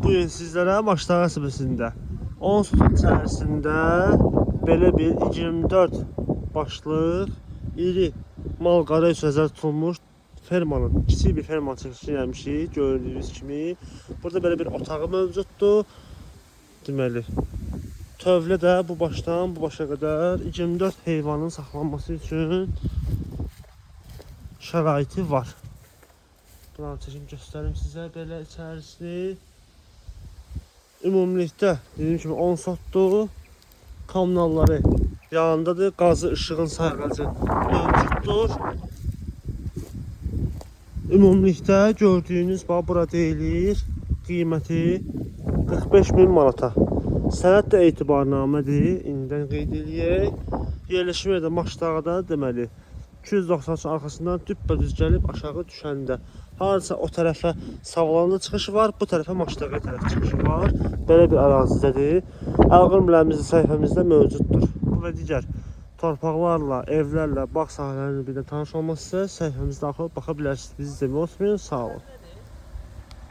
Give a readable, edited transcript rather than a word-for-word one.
Bu gün sizlərə Maçlar qəsəbəsində 10 sotun içərisində belə bir 24 başlıq iri mal-qara üzrə tutulmuş fermanın, kiçik bir fermanın çəkilişini eləmişik. Gördüyünüz kimi burada belə bir otağı mövcuddur. Deməli, tövlə də bu başdan bu başa qədər 24 heyvanın saxlanması üçün şəraiti var. Buranı çəkim göstərim sizə belə içərisini. Ümumilikdə dediyim kimi 10 sotdur. Kommunalları yanındadır. Qazı, işığın sayğacı mövcuddur. Ümumilikdə gördüyünüz bax bura deyilir. Qiyməti 45.000 manata. Sənəd də etibarnamədir. İndidən qeyd eləyək. Yerləşmə də Maçdağda deməli 293 arxasından düppədüz gəlib aşağı düşəndə harasa o tərəfə Savalanda çıxışı var, bu tərəfə Maçdağa tərəf çıxışı var. Belə bir ərazidədir. Əlqın biləmizin səhifəmizdə mövcuddur. Bu və digər torpaqlarla, evlərlə, bağ sahələrinin bir də tanış olmaq istəyirsə səhifəmizdə daxil baxa bilərsiniz. Bizi izləməyi unutmayın. Sağ olun.